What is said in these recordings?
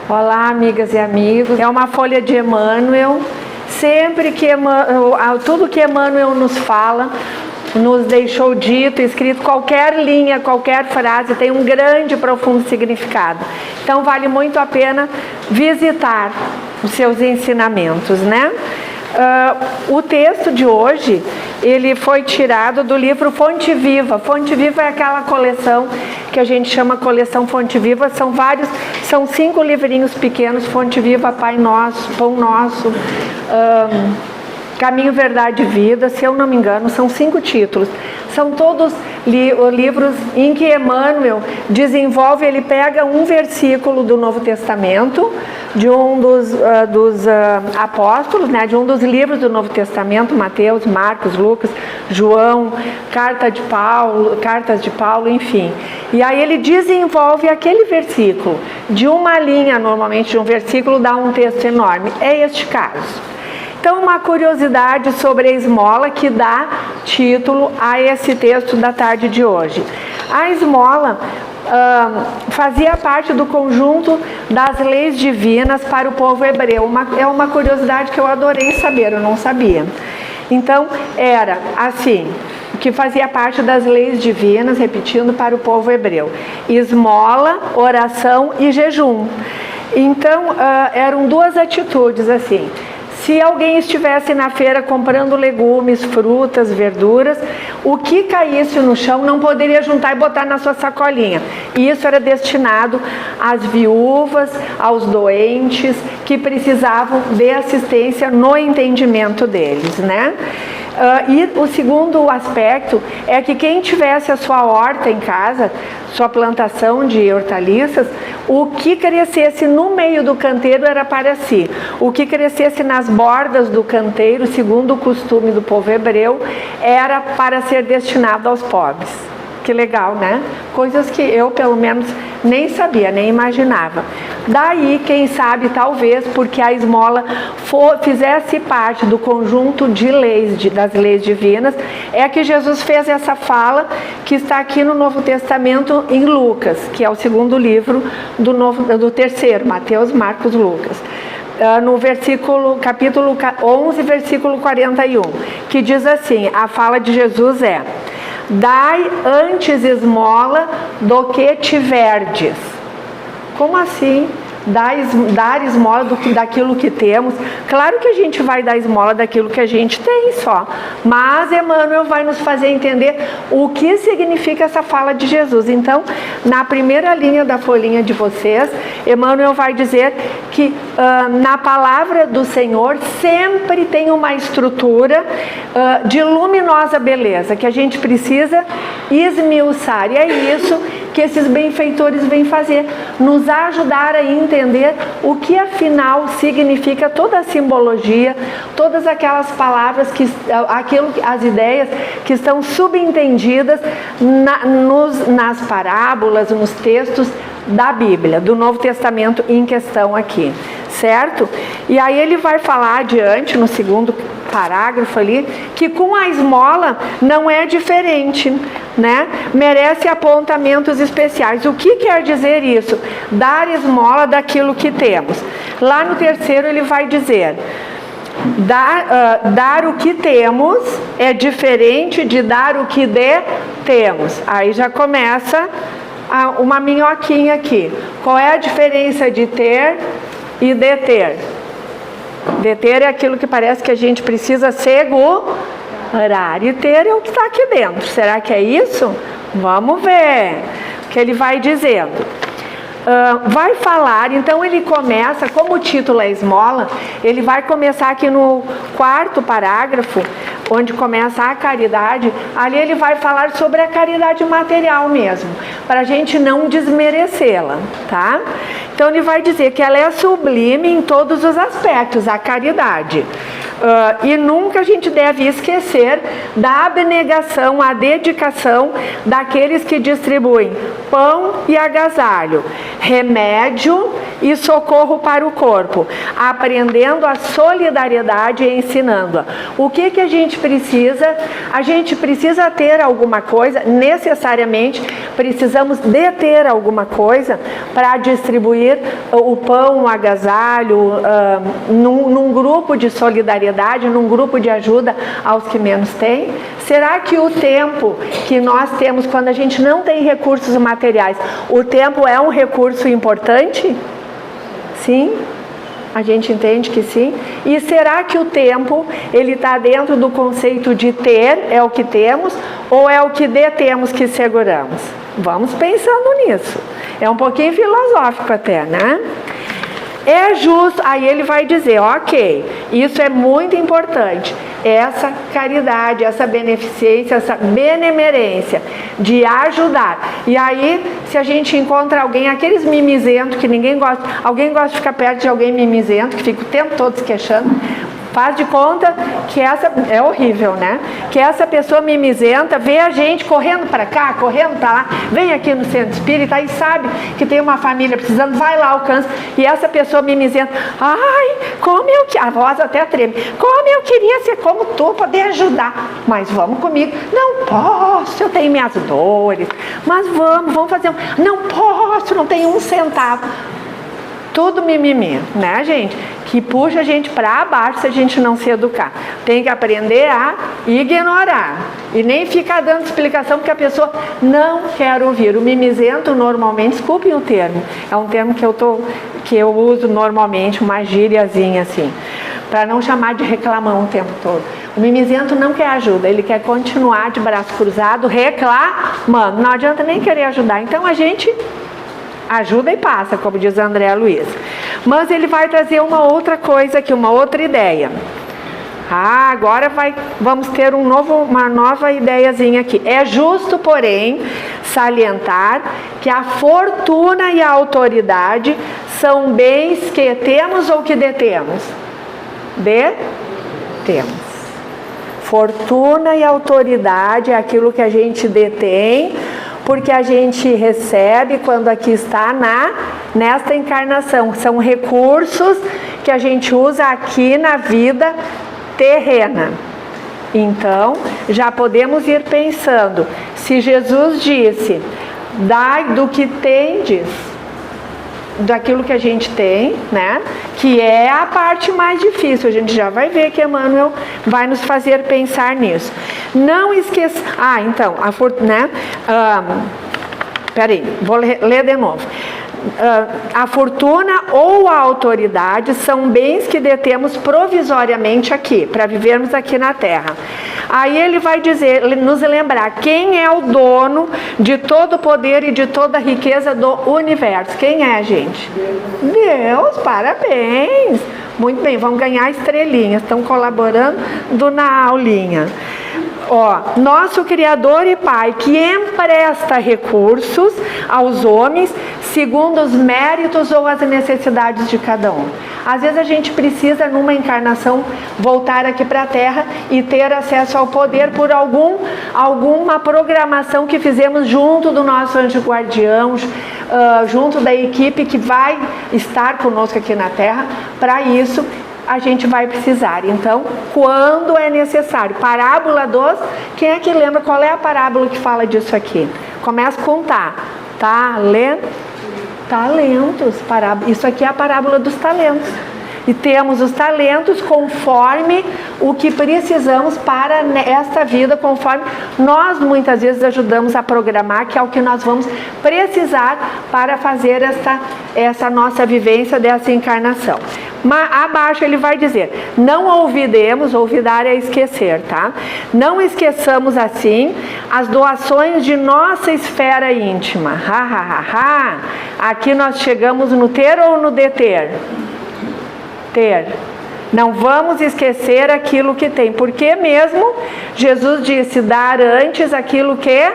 Olá, amigas e amigos. É uma folha de Emmanuel. Sempre que tudo que Emmanuel nos fala, nos deixou dito, escrito, qualquer linha, qualquer frase tem um grande e profundo significado. Então vale muito a pena visitar os seus ensinamentos, né? O texto de hoje, ele foi tirado do livro Fonte Viva. Fonte Viva é aquela coleção que a gente chama coleção Fonte Viva. São 5 livrinhos pequenos: Fonte Viva, Pai Nosso, Pão Nosso, Caminho, Verdade e Vida, se eu não me engano, são 5 títulos. São todos livros em que Emmanuel desenvolve, ele pega um versículo do Novo Testamento, de um dos apóstolos, né, de um dos livros do Novo Testamento, Mateus, Marcos, Lucas, João, cartas de Paulo, enfim. E aí ele desenvolve aquele versículo. De uma linha, normalmente, de um versículo, dá um texto enorme. É este caso. Então, uma curiosidade sobre a esmola que dá título a esse texto da tarde de hoje. A esmola fazia parte do conjunto das leis divinas para o povo hebreu. É uma curiosidade que eu adorei saber, eu não sabia. Então, era assim, que fazia parte das leis divinas, repetindo, para o povo hebreu: esmola, oração e jejum. Então, eram 2 atitudes assim. Se alguém estivesse na feira comprando legumes, frutas, verduras, o que caísse no chão não poderia juntar e botar na sua sacolinha. E isso era destinado às viúvas, aos doentes, que precisavam de assistência no entendimento deles, né? E o segundo aspecto é que quem tivesse a sua horta em casa, sua plantação de hortaliças, o que crescesse no meio do canteiro era para si. O que crescesse nas bordas do canteiro, segundo o costume do povo hebreu, era para ser destinado aos pobres. Que legal, né? Coisas que eu, pelo menos, nem sabia, nem imaginava. Daí, quem sabe, talvez, porque a esmola fizesse parte do conjunto de leis, das leis divinas, é que Jesus fez essa fala que está aqui no Novo Testamento em Lucas, que é o segundo livro do terceiro, Mateus, Marcos, Lucas. No capítulo 11, versículo 41, que diz assim, a fala de Jesus é: dai antes esmola do que tiverdes. Como assim? Dar esmola daquilo que temos? Claro que a gente vai dar esmola daquilo que a gente tem só, mas Emmanuel vai nos fazer entender o que significa essa fala de Jesus. Então, na primeira linha da folhinha de vocês, Emmanuel vai dizer que na palavra do Senhor sempre tem uma estrutura de luminosa beleza, que a gente precisa esmiuçar, e é isso que esses benfeitores vêm fazer, nos ajudar a entender o que afinal significa toda a simbologia, todas aquelas palavras, as ideias que estão subentendidas nas parábolas, nos textos da Bíblia, do Novo Testamento em questão aqui, certo? E aí ele vai falar adiante, no segundo parágrafo ali, que com a esmola não é diferente, né? Merece apontamentos especiais. O que quer dizer isso? Dar esmola daquilo que temos. Lá no terceiro ele vai dizer: dar o que temos é diferente de dar o que temos. Aí já começa uma minhoquinha aqui. Qual é a diferença de ter e de ter? Deter é aquilo que parece que a gente precisa segurar, e ter é o que está aqui dentro. Será que é isso? Vamos ver o que ele vai dizendo. Vai falar, então ele começa, como o título é esmola, ele vai começar aqui no 4º parágrafo, onde começa a caridade. Ali ele vai falar sobre a caridade material mesmo, para a gente não desmerecê-la, tá? Então ele vai dizer que ela é sublime em todos os aspectos, a caridade. E nunca a gente deve esquecer da abnegação, a dedicação daqueles que distribuem pão e agasalho, remédio e socorro para o corpo, aprendendo a solidariedade e ensinando-a. O que a gente precisa? A gente precisa ter alguma coisa, necessariamente precisamos de ter alguma coisa para distribuir o pão, o agasalho, num grupo de solidariedade, num grupo de ajuda aos que menos têm? Será que o tempo que nós temos quando a gente não tem recursos materiais, o tempo é um recurso importante? Sim? A gente entende que sim? E será que o tempo, ele está dentro do conceito de ter, é o que temos, ou é o que detemos que seguramos? Vamos pensando nisso. É um pouquinho filosófico até, né? É justo, aí ele vai dizer, ok, isso é muito importante, essa caridade, essa beneficência, essa benemerência de ajudar. E aí, se a gente encontra alguém, aqueles mimizentos que ninguém gosta, alguém gosta de ficar perto de alguém mimizento, que fica o tempo todo se queixando, faz de conta que essa, é horrível, né? Que essa pessoa mimizenta vê a gente correndo para cá, correndo para lá, vem aqui no centro espírita e sabe que tem uma família precisando, vai lá, alcança, e essa pessoa mimizenta, ai, como eu queria, a voz até treme, como eu queria ser como tu, poder ajudar, mas vamos comigo, não posso, eu tenho minhas dores, mas vamos fazer, não posso, não tenho um centavo. Tudo mimimi, né, gente? Que puxa a gente para baixo se a gente não se educar. Tem que aprender a ignorar. E nem ficar dando explicação porque a pessoa não quer ouvir. O mimizento, normalmente, desculpem o termo, é um termo que eu uso normalmente, uma gíriazinha assim, para não chamar de reclamão o tempo todo. O mimizento não quer ajuda, ele quer continuar de braço cruzado, reclamando. Não adianta nem querer ajudar. Então a gente ajuda e passa, como diz André Luiz. Mas ele vai trazer uma outra coisa aqui, uma outra ideia. Agora vamos ter uma nova ideiazinha aqui. É justo, porém, salientar que a fortuna e a autoridade são bens que temos ou que detemos? Detemos. Fortuna e autoridade é aquilo que a gente detém, porque a gente recebe quando aqui está nesta encarnação. São recursos que a gente usa aqui na vida terrena. Então, já podemos ir pensando, se Jesus disse, dai do que tendes, daquilo que a gente tem, né? Que é a parte mais difícil. A gente já vai ver que Emmanuel vai nos fazer pensar nisso. Não esqueça... então, peraí, vou ler de novo. A fortuna ou a autoridade são bens que detemos provisoriamente aqui, para vivermos aqui na Terra. Aí ele vai dizer, nos lembrar, quem é o dono de todo o poder e de toda a riqueza do universo? Quem é, gente? Deus, parabéns! Muito bem, vão ganhar estrelinhas, estão colaborando na aulinha. Nosso Criador e Pai, que empresta recursos aos homens segundo os méritos ou as necessidades de cada um. Às vezes a gente precisa, numa encarnação, voltar aqui para a Terra e ter acesso ao poder por alguma programação que fizemos junto do nosso anjo guardião, junto da equipe que vai estar conosco aqui na Terra. Para isso, a gente vai precisar. Então, quando é necessário. Parábola dos... Quem é que lembra qual é a parábola que fala disso aqui? Começa com talentos. Isso aqui é a parábola dos talentos. E temos os talentos conforme o que precisamos para esta vida, conforme nós muitas vezes ajudamos a programar, que é o que nós vamos precisar para fazer essa nossa vivência dessa encarnação. Mas abaixo ele vai dizer, não olvidemos, olvidar é esquecer, tá? Não esqueçamos assim as doações de nossa esfera íntima. Aqui nós chegamos no ter ou no deter? Ter. Não vamos esquecer aquilo que tem, porque mesmo Jesus disse, dar antes aquilo que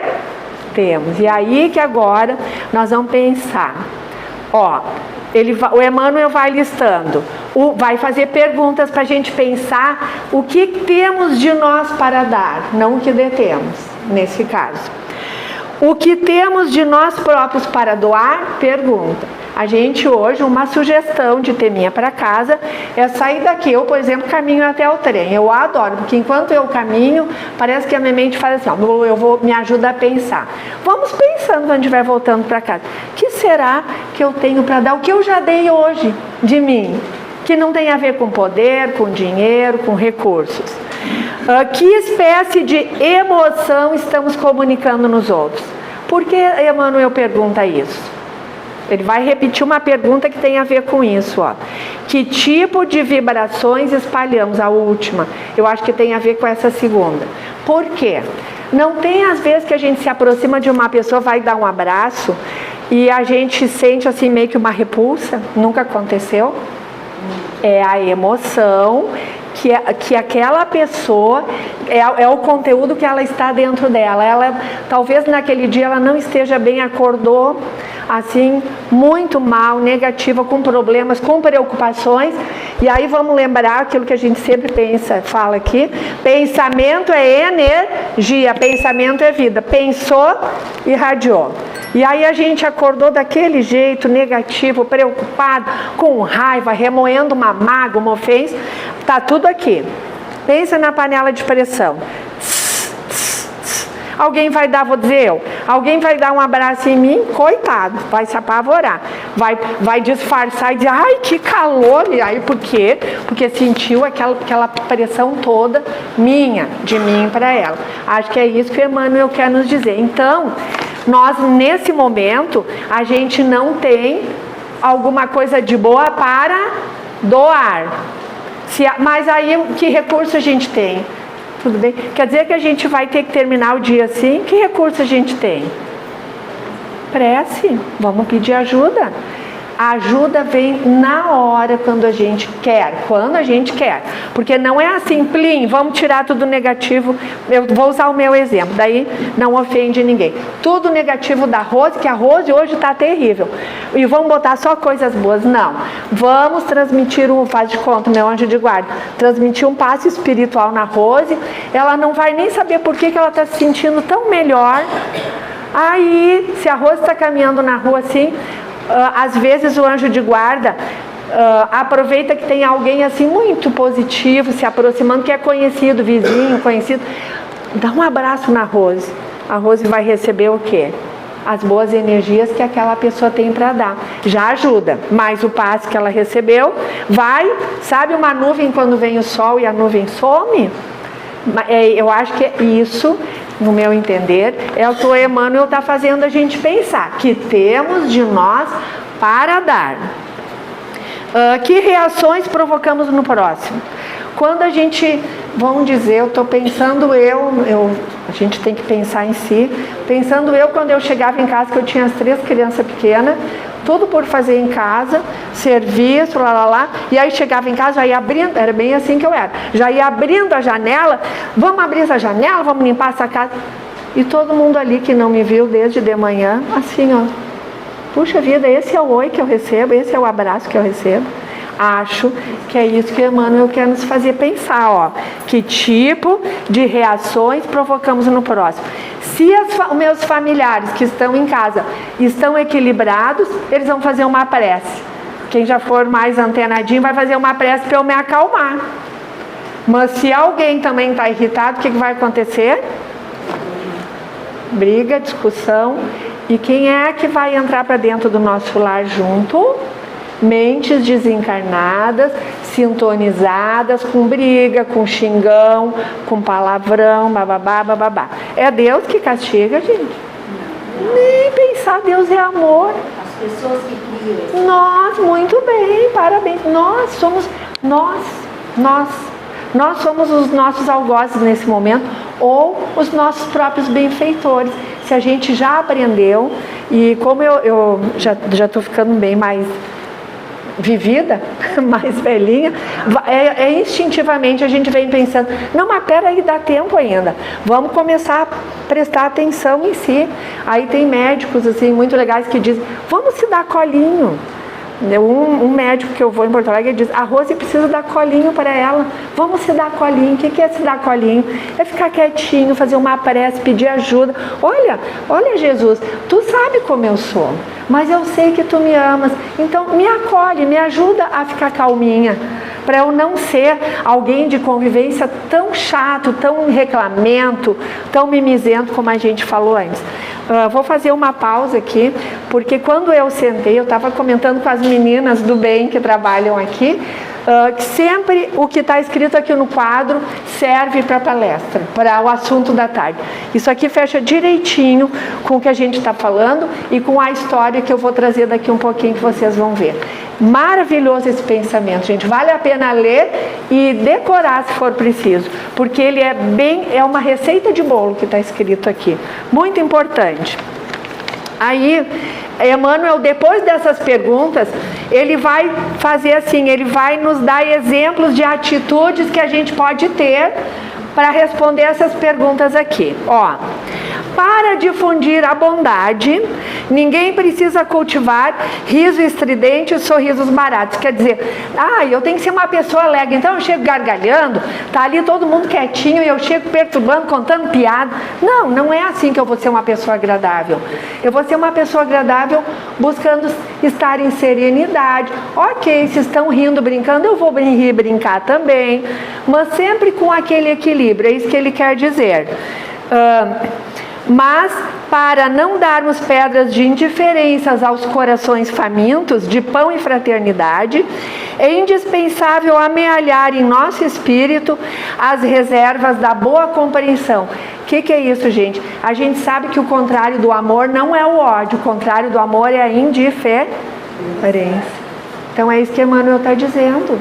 temos. E aí que agora nós vamos pensar, o Emmanuel vai listando, vai fazer perguntas para a gente pensar o que temos de nós para dar, não o que detemos, nesse caso. O que temos de nós próprios para doar? Pergunta. A gente hoje, uma sugestão de teminha para casa é sair daqui. Eu, por exemplo, caminho até o trem. Eu adoro, porque enquanto eu caminho, parece que a minha mente faz assim, ó, me ajuda a pensar. Vamos pensando quando a gente vai voltando para casa. O que será que eu tenho para dar? O que eu já dei hoje de mim? Que não tem a ver com poder, com dinheiro, com recursos. Que espécie de emoção estamos comunicando nos outros? Por que Emmanuel pergunta isso? Ele vai repetir uma pergunta que tem a ver com isso, ó. Que tipo de vibrações espalhamos? A última. Eu acho que tem a ver com essa segunda. Por quê? Não tem às vezes que a gente se aproxima de uma pessoa, vai dar um abraço e a gente sente assim meio que uma repulsa? Nunca aconteceu? É a emoção que aquela pessoa, é o conteúdo que ela está dentro dela. Ela, talvez naquele dia ela não esteja bem, acordou assim, muito mal, negativa, com problemas, com preocupações. E aí vamos lembrar aquilo que a gente sempre fala aqui: pensamento é energia, pensamento é vida. Pensou, irradiou. E aí a gente acordou daquele jeito negativo, preocupado, com raiva, remoendo uma mágoa, uma ofensa. Tá tudo aqui. Pensa na panela de pressão. Alguém vai dar, vou dizer eu, alguém vai dar um abraço em mim, coitado, vai se apavorar, vai disfarçar e dizer, ai, que calor. E aí por quê? Porque sentiu aquela pressão toda de mim para ela. Acho que é isso que o Emmanuel quer nos dizer. Então, nós nesse momento, a gente não tem alguma coisa de boa para doar. Mas aí, que recurso a gente tem? Tudo bem? Quer dizer que a gente vai ter que terminar o dia assim? Que recurso a gente tem? Prece. Vamos pedir ajuda. A ajuda vem na hora, quando a gente quer. Quando a gente quer. Porque não é assim, plim, vamos tirar tudo negativo. Eu vou usar o meu exemplo, daí não ofende ninguém. Tudo negativo da Rose, que a Rose hoje está terrível. E vamos botar só coisas boas. Não. Vamos transmitir faz de conta, meu anjo de guarda, transmitir um passe espiritual na Rose. Ela não vai nem saber por que ela está se sentindo tão melhor. Aí, se a Rose está caminhando na rua assim, às vezes o anjo de guarda aproveita que tem alguém assim muito positivo se aproximando, que é conhecido, vizinho, conhecido, dá um abraço na Rose. A Rose vai receber o quê? As boas energias que aquela pessoa tem para dar. Já ajuda, mas o passe que ela recebeu sabe uma nuvem quando vem o sol e a nuvem some? Eu acho que isso, no meu entender, é o que o Emmanuel está fazendo a gente pensar, que temos de nós para dar. Que reações provocamos no próximo? Quando a gente, vamos dizer, eu estou pensando a gente tem que pensar em si, pensando quando eu chegava em casa, que eu tinha as 3 crianças pequenas, tudo por fazer em casa, serviço, e aí chegava em casa, já ia abrindo, era bem assim que eu era, já ia abrindo a janela, vamos abrir essa janela, vamos limpar essa casa, e todo mundo ali que não me viu desde de manhã, assim, ó, puxa vida, esse é o oi que eu recebo, esse é o abraço que eu recebo. Acho que é isso que o Emmanuel quer nos fazer pensar, ó, que tipo de reações provocamos no próximo. Se os meus familiares que estão em casa estão equilibrados, eles vão fazer uma prece. Quem já for mais antenadinho vai fazer uma prece para eu me acalmar. Mas se alguém também está irritado, o que vai acontecer? Briga, discussão. E quem é que vai entrar para dentro do nosso lar junto? Mentes desencarnadas, sintonizadas, com briga, com xingão, com palavrão, bababá, bababá. É Deus que castiga, gente? Nem pensar, Deus é amor. As pessoas que criam. Nós, muito bem, parabéns. Nós somos os nossos algozes nesse momento, ou os nossos próprios benfeitores. Se a gente já aprendeu, e como eu já estou ficando bem mais vivida, mais velhinha, instintivamente a gente vem pensando, não, mas peraí, dá tempo ainda, vamos começar a prestar atenção em si. Aí tem médicos assim muito legais que dizem, vamos se dar colinho, Um médico que eu vou em Porto Alegre diz: a Rose precisa dar colinho para ela. Vamos se dar colinho. O que é se dar colinho? É ficar quietinho, fazer uma prece, pedir ajuda. Olha Jesus, tu sabe como eu sou, mas eu sei que tu me amas. Então me acolhe, me ajuda a ficar calminha, para eu não ser alguém de convivência tão chato, tão reclamento, tão mimizento como a gente falou antes. Vou fazer uma pausa aqui, porque quando eu sentei, eu estava comentando com as meninas do bem que trabalham aqui, que sempre o que está escrito aqui no quadro serve para a palestra, para o assunto da tarde. Isso aqui fecha direitinho com o que a gente está falando e com a história que eu vou trazer daqui um pouquinho, que vocês vão ver. Maravilhoso esse pensamento, gente. Vale a pena ler e decorar se for preciso, porque ele é uma receita de bolo que está escrito aqui. Muito importante. Aí, Emmanuel, depois dessas perguntas, ele vai fazer assim, ele vai nos dar exemplos de atitudes que a gente pode ter para responder essas perguntas aqui. Para difundir a bondade, ninguém precisa cultivar riso estridente e sorrisos baratos. Quer dizer, eu tenho que ser uma pessoa alegre, então eu chego gargalhando, tá ali todo mundo quietinho e eu chego perturbando, contando piada. Não é assim que eu vou ser uma pessoa agradável. Eu vou ser uma pessoa agradável buscando estar em serenidade. Ok, se estão rindo, brincando, eu vou rir e brincar também, mas sempre com aquele equilíbrio, é isso que ele quer dizer. Mas, para não darmos pedras de indiferenças aos corações famintos de pão e fraternidade, é indispensável amealhar em nosso espírito as reservas da boa compreensão. O que é isso, gente? A gente sabe que o contrário do amor não é o ódio, o contrário do amor é a indiferença. Então é isso que Emmanuel está dizendo.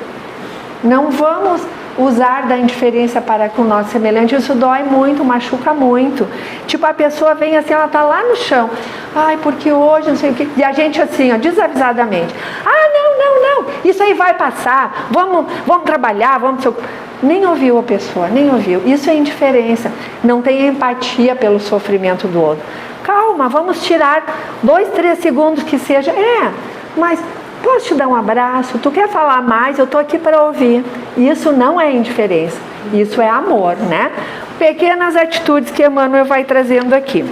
Não vamos usar da indiferença para com o nosso semelhante. Isso dói muito, machuca muito. Tipo, a pessoa vem assim, ela está lá no chão. Porque hoje não sei o que. E a gente assim, desavisadamente. Não, isso aí vai passar. Vamos trabalhar, vamos... Nem ouviu a pessoa, nem ouviu. Isso é indiferença. Não tem empatia pelo sofrimento do outro. Calma, vamos tirar 2, 3 segundos que seja. Mas posso te dar um abraço? Tu quer falar mais? Eu estou aqui para ouvir. Isso não é indiferença. Isso é amor, né? Pequenas atitudes que Emmanuel vai trazendo aqui.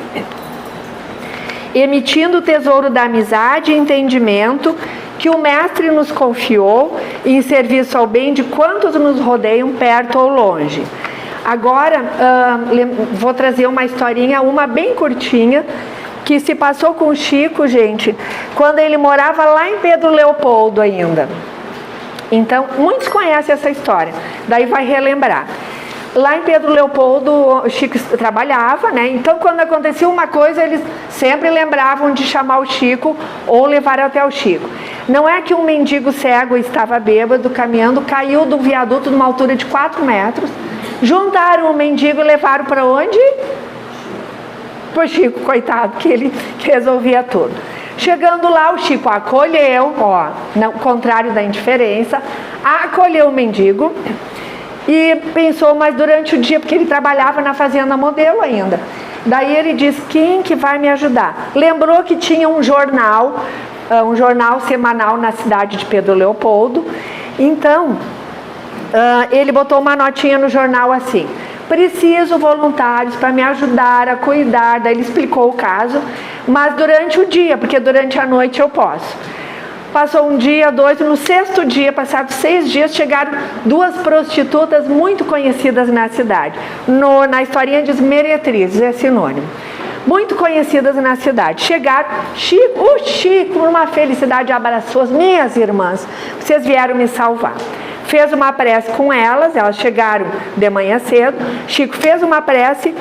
Emitindo o tesouro da amizade e entendimento que o Mestre nos confiou em serviço ao bem de quantos nos rodeiam perto ou longe. Agora, vou trazer uma historinha, uma bem curtinha, que se passou com o Chico, gente, quando ele morava lá em Pedro Leopoldo ainda. Então, muitos conhecem essa história, daí vai relembrar. Lá em Pedro Leopoldo, o Chico trabalhava, né? Então, quando acontecia uma coisa, eles sempre lembravam de chamar o Chico ou levar até o Chico. Não é que um mendigo cego estava bêbado, caminhando, caiu do viaduto numa altura de 4 metros, juntaram o mendigo e levaram para onde? Para o Chico, coitado, que ele resolvia tudo. Chegando lá, o Chico acolheu, ao contrário da indiferença, acolheu o mendigo e pensou, mas durante o dia, porque ele trabalhava na Fazenda Modelo ainda, daí ele disse, quem que vai me ajudar? Lembrou que tinha um jornal semanal na cidade de Pedro Leopoldo, então ele botou uma notinha no jornal assim, preciso voluntários para me ajudar a cuidar, daí ele explicou o caso, mas durante o dia, porque durante a noite eu posso. Passou um dia, 2, no 6º dia, passados 6 dias, chegaram 2 prostitutas muito conhecidas na cidade. Na historinha diz meretrizes, é sinônimo. Muito conhecidas na cidade. Chegaram, o Chico, numa felicidade, abraçou as minhas irmãs. Vocês vieram me salvar. Fez uma prece com elas chegaram de manhã cedo. Chico fez uma prece,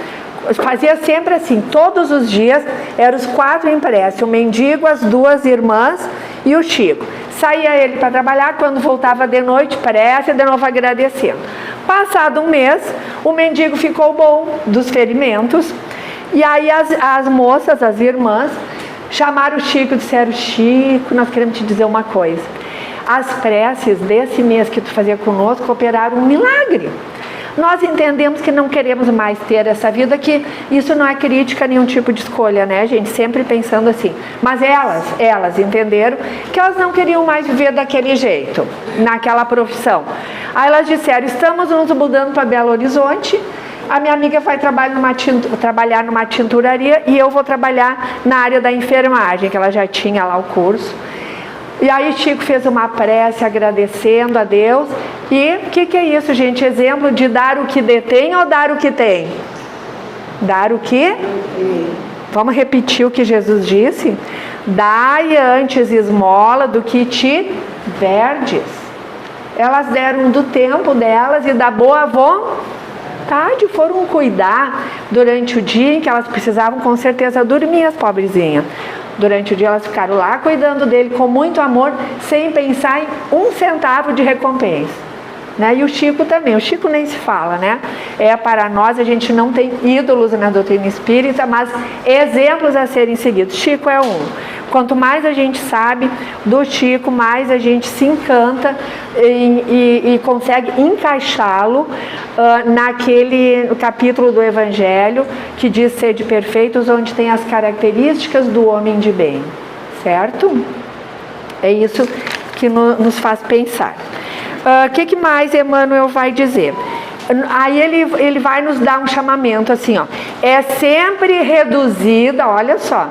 fazia sempre assim, todos os dias, eram os 4 em prece, o mendigo, as 2 irmãs e o Chico. Saía ele para trabalhar, quando voltava de noite, prece, de novo agradecendo. Passado um mês, o mendigo ficou bom dos ferimentos, e aí as moças, as irmãs, chamaram o Chico e disseram, Chico, nós queremos te dizer uma coisa. As preces desse mês que tu fazia conosco operaram um milagre. nós entendemos que não queremos mais ter essa vida, que isso não é crítica a nenhum tipo de escolha, né, gente? Sempre pensando assim. Mas elas entenderam que elas não queriam mais viver daquele jeito, naquela profissão. Aí elas disseram, estamos nos mudando para Belo Horizonte, a minha amiga vai trabalhar numa tinturaria e eu vou trabalhar na área da enfermagem, que ela já tinha lá o curso. E aí Chico fez uma prece agradecendo a Deus. E o que é isso, gente? Exemplo de dar o que detém ou dar o que tem? Dar o que? Vamos repetir o que Jesus disse? Dai antes esmola do que te verdes. Elas deram do tempo delas e da boa vontade, foram cuidar durante o dia em que elas precisavam com certeza dormir, as pobrezinhas. Durante o dia elas ficaram lá cuidando dele com muito amor, sem pensar em um centavo de recompensa, né? E o Chico também, o Chico nem se fala, né? Para nós, a gente não tem ídolos na doutrina espírita, mas exemplos a serem seguidos. Chico é um. Quanto mais a gente sabe do Chico, mais a gente se encanta e consegue encaixá-lo naquele capítulo do Evangelho que diz ser de perfeitos, onde tem as características do homem de bem, certo? É isso que nos faz pensar. O que mais Emmanuel vai dizer? Aí ele vai nos dar um chamamento assim, ó. É sempre reduzida, olha só,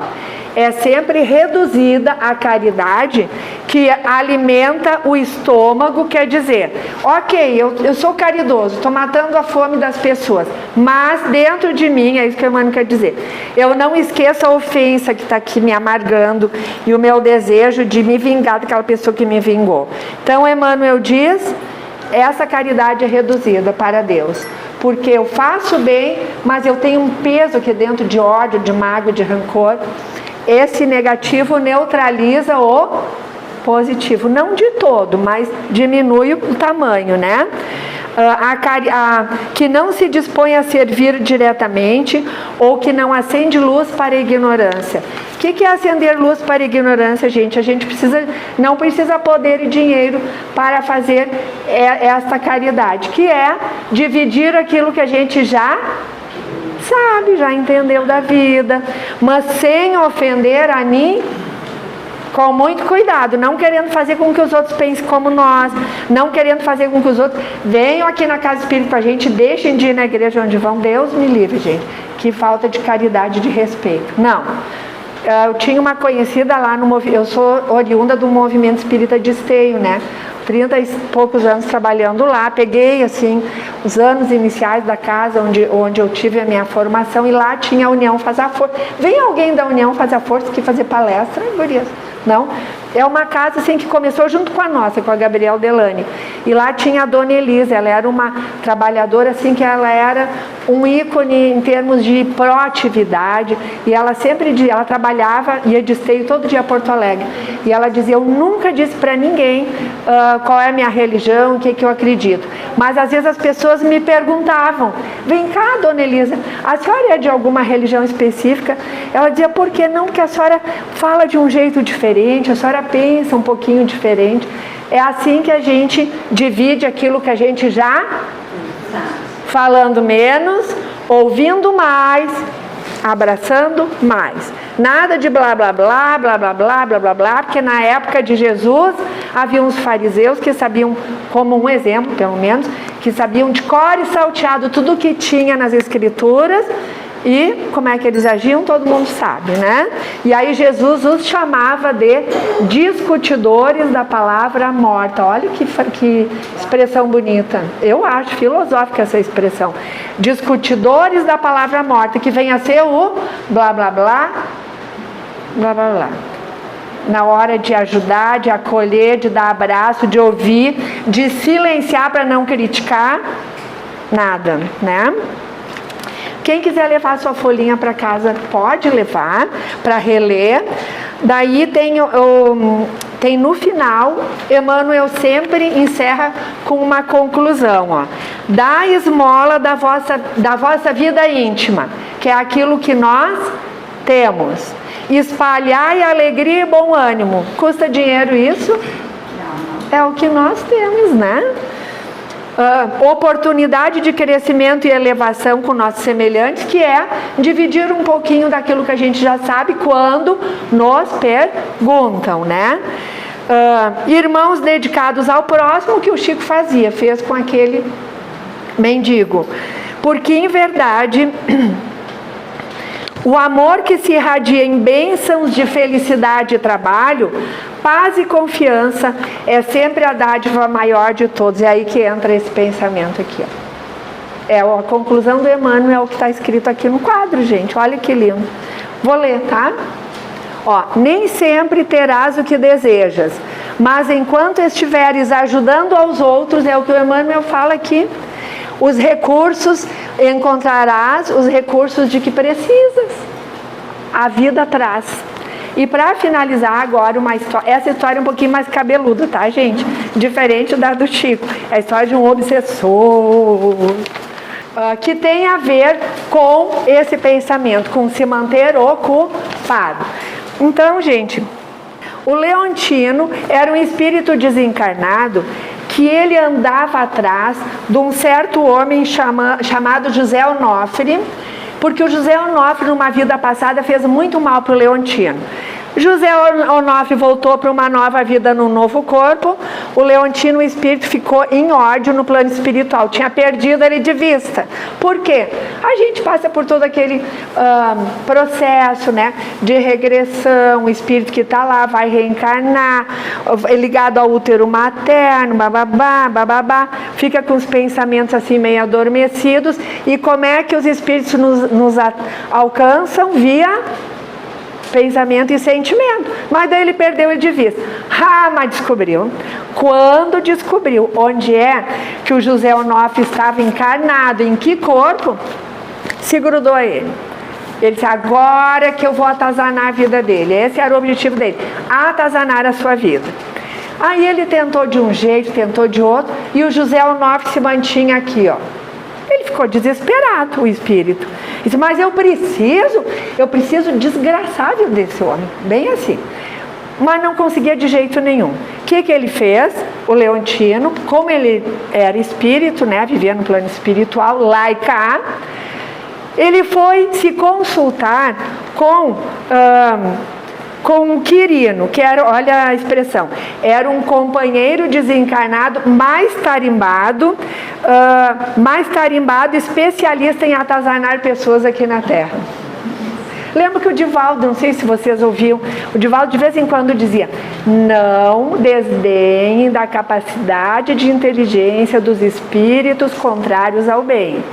é sempre reduzida a caridade que alimenta o estômago, quer dizer, ok, eu sou caridoso, estou matando a fome das pessoas, mas dentro de mim, é isso que o Emmanuel quer dizer, eu não esqueço a ofensa que está aqui me amargando e o meu desejo de me vingar daquela pessoa que me vingou. Então Emmanuel diz, essa caridade é reduzida para Deus, porque eu faço bem, mas eu tenho um peso aqui dentro de ódio, de mágoa, de rancor. Esse negativo neutraliza o positivo, não de todo, mas diminui o tamanho, né? Que não se dispõe a servir diretamente ou que não acende luz para a ignorância. O que é acender luz para a ignorância, gente? A gente não precisa poder e dinheiro para fazer esta caridade, que é dividir aquilo que a gente já sabe, já entendeu da vida, mas sem ofender a mim, com muito cuidado, não querendo fazer com que os outros pensem como nós, não querendo fazer com que os outros venham aqui na casa espírita com a gente, deixem de ir na igreja onde vão. Deus me livre, gente, que falta de caridade, de respeito. Não, eu tinha uma conhecida lá no movimento, eu sou oriunda do movimento espírita de Esteio, né? 30 e poucos anos trabalhando lá, peguei assim os anos iniciais da casa onde eu tive a minha formação, e lá tinha a União Faz a Força. Vem alguém da União Faz a Força que fazer palestra, gurias? Não, é uma casa assim que começou junto com a nossa, com a Gabriel Delane, e lá tinha a Dona Elisa. Ela era uma trabalhadora assim, que ela era um ícone em termos de proatividade, e ela trabalhava, ia de Esteio todo dia a Porto Alegre, e ela dizia, eu nunca disse para ninguém qual é a minha religião, o que eu acredito, mas às vezes as pessoas me perguntavam, vem cá, Dona Elisa, a senhora é de alguma religião específica? Ela dizia, por que não, que a senhora fala de um jeito diferente, a senhora pensa um pouquinho diferente. É assim que a gente divide aquilo que a gente já falando menos, ouvindo mais, abraçando mais. Nada de blá blá blá, blá blá blá, blá blá blá, porque na época de Jesus havia uns fariseus que sabiam, como um exemplo pelo menos, que sabiam de cor e salteado tudo o que tinha nas escrituras. E como é que eles agiam, todo mundo sabe, né? E aí Jesus os chamava de discutidores da palavra morta. Olha que expressão bonita. Eu acho filosófica essa expressão. Discutidores da palavra morta, que vem a ser o blá blá blá, blá blá blá. Na hora de ajudar, de acolher, de dar abraço, de ouvir, de silenciar para não criticar, nada, né? Quem quiser levar a sua folhinha para casa, pode levar para reler. Daí tem no final, Emmanuel sempre encerra com uma conclusão, ó. Dá esmola da vossa vida íntima, que é aquilo que nós temos. Espalhai alegria e bom ânimo. Custa dinheiro isso? É o que nós temos, né? oportunidade de crescimento e elevação com nossos semelhantes, que é dividir um pouquinho daquilo que a gente já sabe quando nos perguntam, né? Irmãos dedicados ao próximo, que o Chico fez com aquele mendigo. Porque, em verdade, o amor que se irradia em bênçãos de felicidade e trabalho, paz e confiança, é sempre a dádiva maior de todos. É aí que entra esse pensamento aqui, ó. É a conclusão do Emmanuel que está escrito aqui no quadro, gente. Olha que lindo. Vou ler, tá? Ó, nem sempre terás o que desejas, mas enquanto estiveres ajudando aos outros, é o que o Emmanuel fala aqui, os recursos, encontrarás os recursos de que precisas. A vida traz. E para finalizar agora uma história, essa história é um pouquinho mais cabeluda, tá, gente? Diferente da do Chico. É a história de um obsessor, que tem a ver com esse pensamento, com se manter ocupado. Então, gente, o Leontino era um espírito desencarnado que ele andava atrás de um certo homem chamado José Onofre, porque o José Onofre, numa vida passada, fez muito mal para o Leontino. José Onofre voltou para uma nova vida num novo corpo. O Leontino, o espírito, ficou em ódio no plano espiritual. Tinha perdido ele de vista. Por quê? A gente passa por todo aquele processo, né, de regressão. O espírito que está lá vai reencarnar, ligado ao útero materno, bababá, bababá. Fica com os pensamentos assim meio adormecidos. E como é que os espíritos nos alcançam? Via pensamento e sentimento. Mas daí ele perdeu ele de vista. Mas descobriu. Quando descobriu onde é que o José Onofre estava encarnado, em que corpo, se grudou a ele. Ele disse, agora que eu vou atazanar a vida dele. Esse era o objetivo dele, atazanar a sua vida. Aí ele tentou de um jeito, tentou de outro, e o José Onofre se mantinha aqui, ó. Ele ficou desesperado, o espírito. Disse, mas eu preciso desgraçar a vida desse homem. Bem assim. Mas não conseguia de jeito nenhum. O que ele fez? O Leontino, como ele era espírito, né, vivia no plano espiritual, lá e cá, ele foi se consultar com o Quirino, que era, olha a expressão, era um companheiro desencarnado mais tarimbado, especialista em atazanar pessoas aqui na Terra. Lembro que o Divaldo, não sei se vocês ouviram, o Divaldo de vez em quando dizia, não desdenhem da capacidade de inteligência dos espíritos contrários ao bem.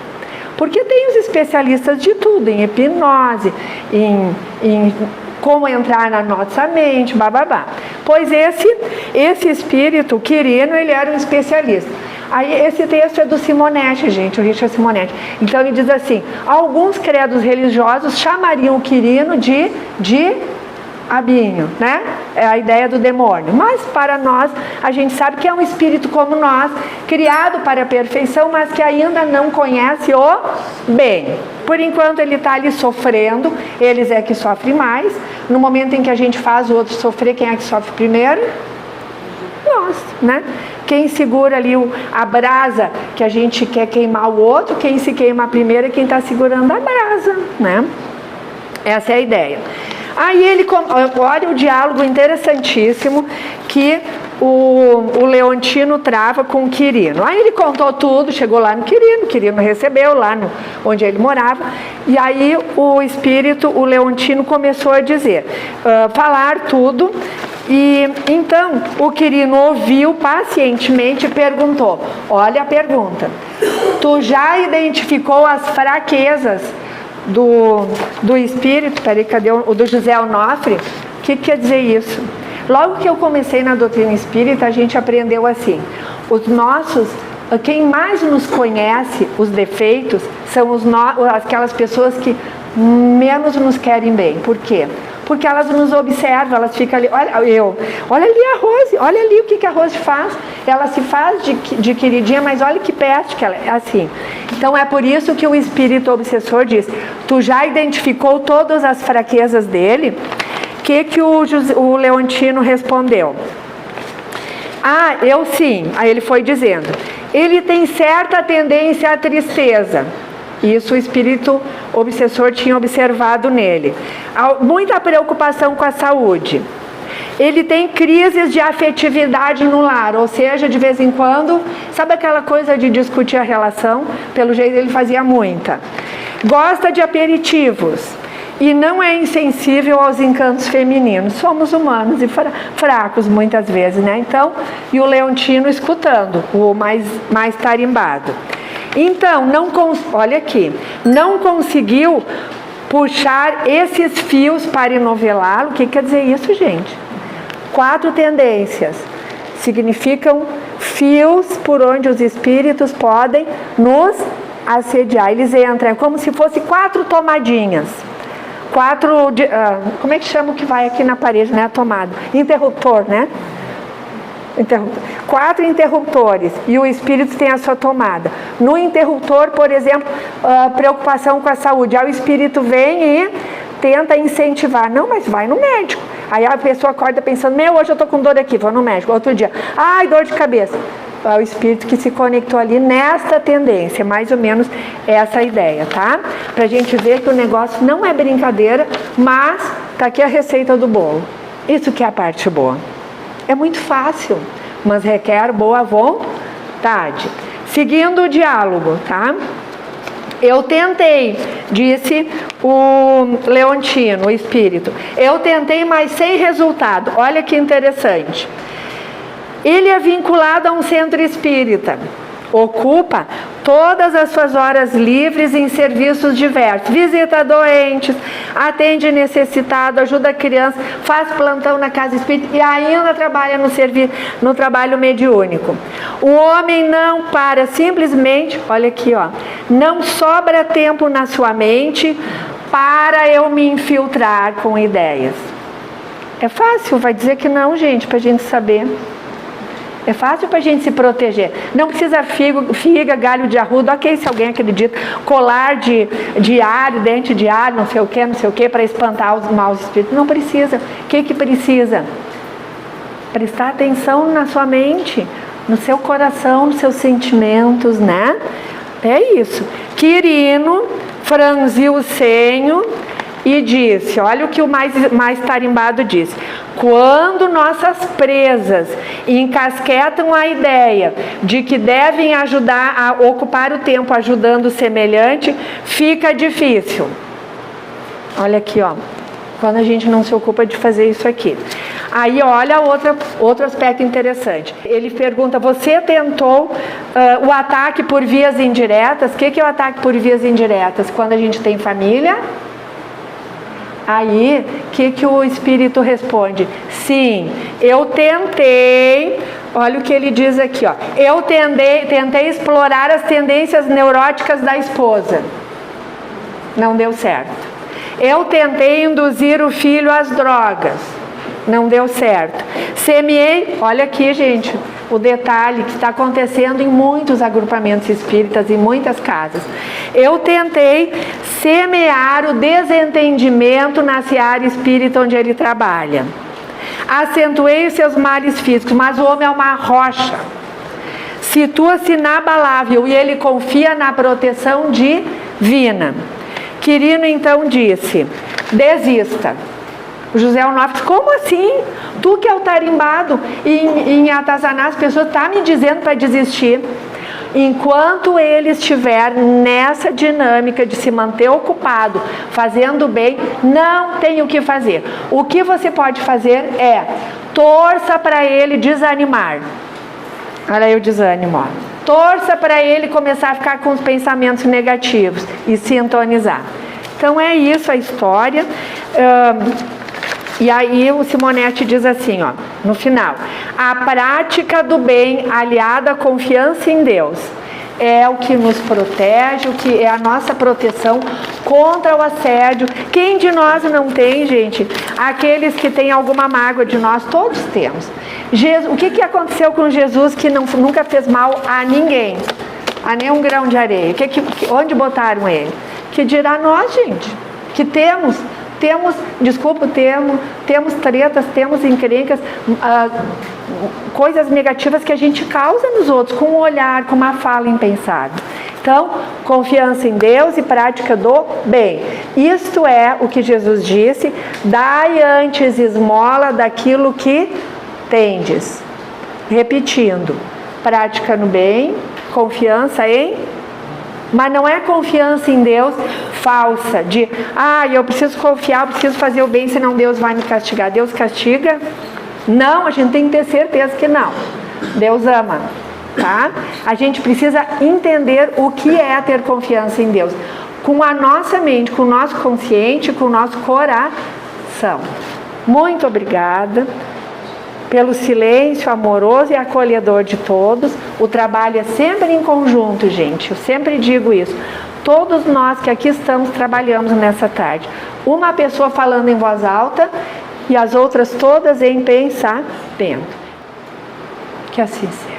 Porque tem os especialistas de tudo, em hipnose, em como entrar na nossa mente, bababá. Pois esse espírito, Quirino, ele era um especialista. Aí esse texto é do Simonetti, gente, o Richard Simonetti. Então ele diz assim, alguns credos religiosos chamariam o Quirino de diabinho, né? É a ideia do demônio. Mas para nós, a gente sabe que é um espírito como nós, criado para a perfeição, mas que ainda não conhece o bem. Por enquanto ele está ali sofrendo, eles é que sofrem mais. No momento em que a gente faz o outro sofrer, quem é que sofre primeiro? Nós, né? Quem segura ali a brasa que a gente quer queimar o outro, quem se queima primeiro é quem está segurando a brasa, né? Essa é a ideia. Aí ele, olha o diálogo interessantíssimo que o Leontino trava com o Quirino. Aí ele contou tudo, chegou lá no Quirino, o Quirino recebeu lá onde ele morava, e aí o espírito, o Leontino, começou a dizer, falar tudo, e então o Quirino ouviu pacientemente e perguntou, olha a pergunta, tu já identificou as fraquezas do espírito, peraí, cadê o do José Onofre? O que quer dizer isso? Logo que eu comecei na doutrina espírita, a gente aprendeu assim, quem mais nos conhece os defeitos são aquelas pessoas que menos nos querem bem. Por quê? Porque elas nos observam, elas ficam ali, olha ali a Rose, olha ali o que a Rose faz, ela se faz de queridinha, mas olha que peste que ela é, assim. Então é por isso que o espírito obsessor diz, tu já identificou todas as fraquezas dele? Que o Leontino respondeu? Eu sim. Aí ele foi dizendo, ele tem certa tendência à tristeza. Isso o espírito obsessor tinha observado nele. Muita preocupação com a saúde. Ele tem crises de afetividade no lar, ou seja, de vez em quando, sabe aquela coisa de discutir a relação? Pelo jeito ele fazia muita. Gosta de aperitivos e não é insensível aos encantos femininos. Somos humanos e fracos muitas vezes, né? Então, e o Leontino escutando, o mais tarimbado. Então, olha aqui, não conseguiu puxar esses fios para enovelá-lo. O que quer dizer isso, gente? 4 tendências significam fios por onde os espíritos podem nos assediar. Eles entram, é como se fosse 4 tomadinhas. 4, como é que chama o que vai aqui na parede, né? A tomada. Interruptor, né? 4 interruptores e o espírito tem a sua tomada. No interruptor, por exemplo, preocupação com a saúde. Aí o espírito vem e tenta incentivar. Não, mas vai no médico. Aí a pessoa acorda pensando, hoje eu tô com dor aqui, vou no médico. Outro dia, dor de cabeça. É o espírito que se conectou ali nesta tendência, mais ou menos essa ideia, tá? Pra gente ver que o negócio não é brincadeira, mas tá aqui a receita do bolo. Isso que é a parte boa. É muito fácil, mas requer boa vontade. Seguindo o diálogo, tá? Eu tentei, disse o Leontino, o espírito. Eu tentei, mas sem resultado. Olha que interessante. Ele é vinculado a um centro espírita. Ocupa todas as suas horas livres em serviços diversos. Visita doentes, atende necessitado, ajuda a criança, faz plantão na casa espírita e ainda trabalha no trabalho mediúnico. O homem não para, simplesmente, olha aqui, não sobra tempo na sua mente para eu me infiltrar com ideias. É fácil, vai dizer que não, gente, para a gente saber. É fácil para a gente se proteger. Não precisa figa, galho de arrudo, ok, se alguém acredita, colar de alho, dente de alho, não sei o que, para espantar os maus espíritos. Não precisa. O que precisa? Prestar atenção na sua mente, no seu coração, nos seus sentimentos, né? É isso. Quirino franziu o senho e disse, olha o que o mais tarimbado disse: quando nossas presas encasquetam a ideia de que devem ajudar a ocupar o tempo ajudando o semelhante, fica difícil. Olha aqui, quando a gente não se ocupa de fazer isso aqui. Aí olha outro aspecto interessante. Ele pergunta, você tentou o ataque por vias indiretas? O que é o ataque por vias indiretas? Quando a gente tem família... Aí, o que o espírito responde? Sim, eu tentei, olha o que ele diz aqui, eu tentei explorar as tendências neuróticas da esposa. Não deu certo. Eu tentei induzir o filho às drogas. Não deu certo. Semeei, olha aqui, gente, o detalhe que está acontecendo em muitos agrupamentos espíritas, em muitas casas. Eu tentei semear o desentendimento na seara espírita onde ele trabalha. Acentuei os seus males físicos, mas o homem é uma rocha. Situa-se inabalável e ele confia na proteção divina. Quirino então disse, desista. O José Onofre, como assim? Tu que é o tarimbado em atazanar as pessoas, tá me dizendo para desistir. Enquanto ele estiver nessa dinâmica de se manter ocupado, fazendo bem, não tem o que fazer. O que você pode fazer é torça para ele desanimar. Olha aí o desânimo, Torça para ele começar a ficar com os pensamentos negativos e sintonizar. Então é isso a história. E aí o Simonetti diz assim, no final, a prática do bem aliada à confiança em Deus é o que nos protege, o que é a nossa proteção contra o assédio. Quem de nós não tem, gente? Aqueles que têm alguma mágoa de nós, todos temos. O que aconteceu com Jesus que nunca fez mal a ninguém? A nenhum grão de areia? Onde botaram ele? Que dirá nós, gente? Que temos temos tretas, temos encrencas, coisas negativas que a gente causa nos outros, com um olhar, com uma fala impensada. Então, confiança em Deus e prática do bem. Isto é o que Jesus disse: dai antes esmola daquilo que tendes. Repetindo, prática no bem, confiança em... Mas não é confiança em Deus falsa, de, eu preciso confiar, eu preciso fazer o bem, senão Deus vai me castigar. Deus castiga? Não, a gente tem que ter certeza que não. Deus ama, tá? A gente precisa entender o que é ter confiança em Deus. Com a nossa mente, com o nosso consciente, com o nosso coração. Muito obrigada pelo silêncio amoroso e acolhedor de todos. O trabalho é sempre em conjunto, gente. Eu sempre digo isso. Todos nós que aqui estamos trabalhamos nessa tarde. Uma pessoa falando em voz alta e as outras todas em pensamento. Que assim seja.